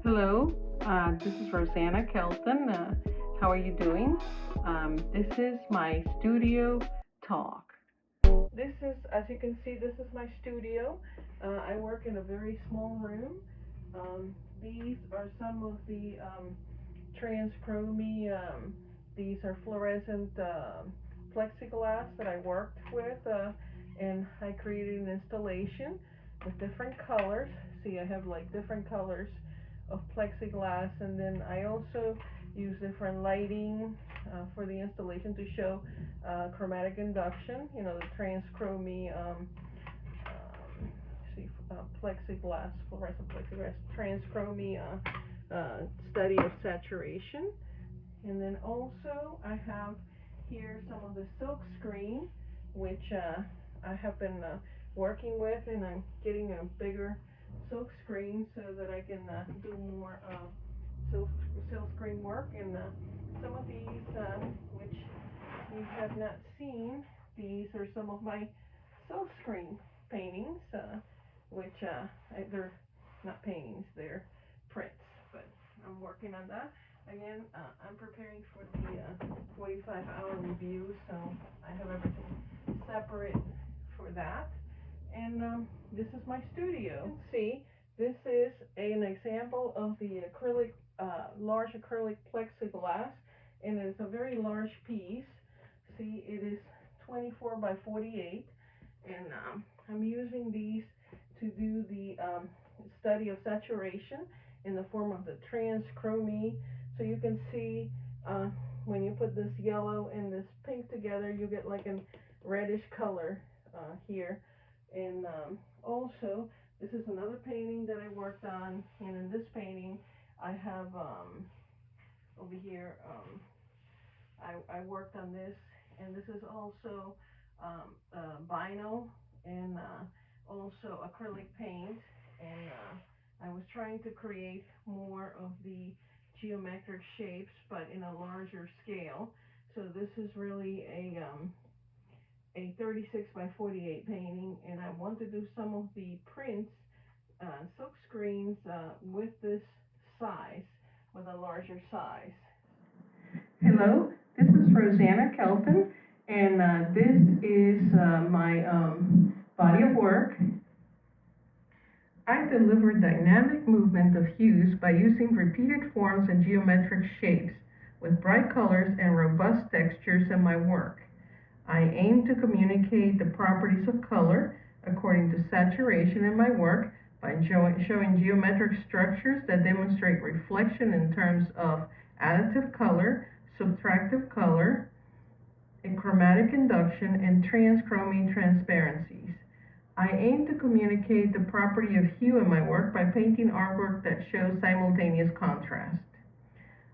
Hello, this is Rosanna Kelton. How are you doing? This is my studio talk. This is, as you can see, this is my studio. I work in a very small room. These are some of the transchrome. These are fluorescent plexiglass that I worked with, and I created an installation with different colors. See, I have like different colors of plexiglass, and then I also use different lighting for the installation to show chromatic induction. You know, the transchrome. See, plexiglass, fluorescent plexiglass, transchrome study of saturation. And then also I have here some of the silk screen, which I have been working with, and I'm getting a bigger silk screen so that I can do more silk, silk screen work. And some of these, which you have not seen, these are some of my silk screen paintings, which they're not paintings, they're prints, but I'm working on that. Again, I'm preparing for the 45-hour review, so I have everything separate for that. And this is my studio. See, this is an example of the acrylic, large acrylic plexiglass, and it's a very large piece. See, it is 24 by 48, and I'm using these to do the study of saturation in the form of the transchrome. So you can see when you put this yellow and this pink together, you get like a reddish color here. And also, this is another painting that I worked on, and in this painting, I have over here, I worked on this, and this is also vinyl and also acrylic paint, and I was trying to create more of the geometric shapes, but in a larger scale. So this is really a 36 by 48 painting, and I want to do some of the prints, silk screens with this size, with a larger size. Hello, this is Rosanna Kelton, and this is my body of work. I deliver dynamic movement of hues by using repeated forms and geometric shapes with bright colors and robust textures in my work. I aim to communicate the properties of color according to saturation in my work by showing geometric structures that demonstrate reflection in terms of additive color, subtractive color, and chromatic induction, and transchrome transparencies. I aim to communicate the property of hue in my work by painting artwork that shows simultaneous contrast.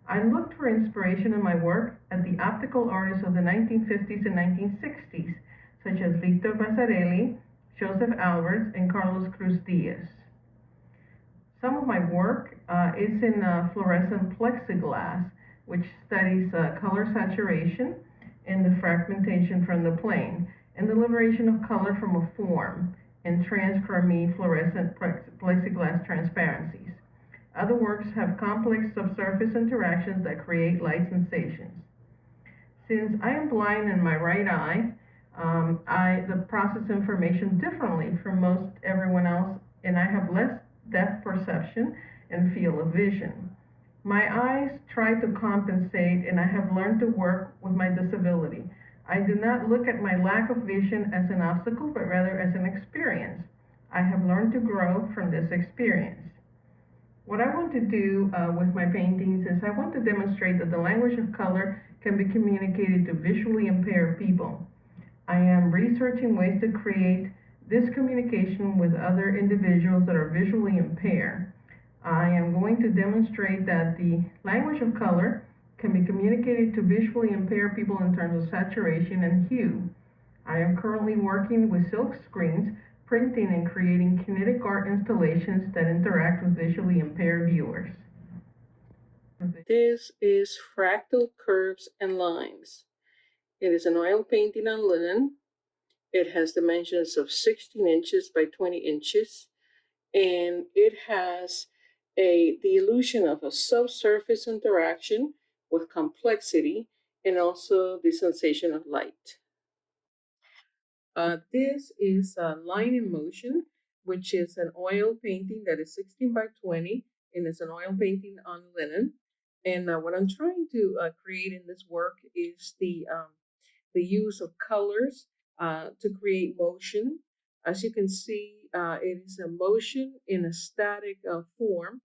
I looked for inspiration in my work at the optical artists of the 1950s and 1960s, such as Victor Vasarely, Joseph Alberts, and Carlos Cruz Diaz. Some of my work is in fluorescent plexiglass, which studies color saturation and the fragmentation from the plane, and the liberation of color from a form in transchrome fluorescent plexiglass transparencies. Other works have complex subsurface interactions that create light sensations. Since I am blind in my right eye, I process information differently from most everyone else, and I have less depth perception and field of vision. My eyes try to compensate, and I have learned to work with my disability. I do not look at my lack of vision as an obstacle, but rather as an experience. I have learned to grow from this experience. What I want to do with my paintings is I want to demonstrate that the language of color can be communicated to visually impaired people. I am researching ways to create this communication with other individuals that are visually impaired. I am going to demonstrate that the language of color can be communicated to visually impaired people in terms of saturation and hue. I am currently working with silk screens, printing and creating kinetic art installations that interact with visually impaired viewers. This is Fractal Curves and Lines. It is an oil painting on linen. It has dimensions of 16 inches by 20 inches, and it has the illusion of a subsurface interaction with complexity and also the sensation of light. This is Line in Motion, which is an oil painting that is 16 by 20, and it's an oil painting on linen. And what I'm trying to create in this work is the use of colors to create motion. As you can see, it is a motion in a static form.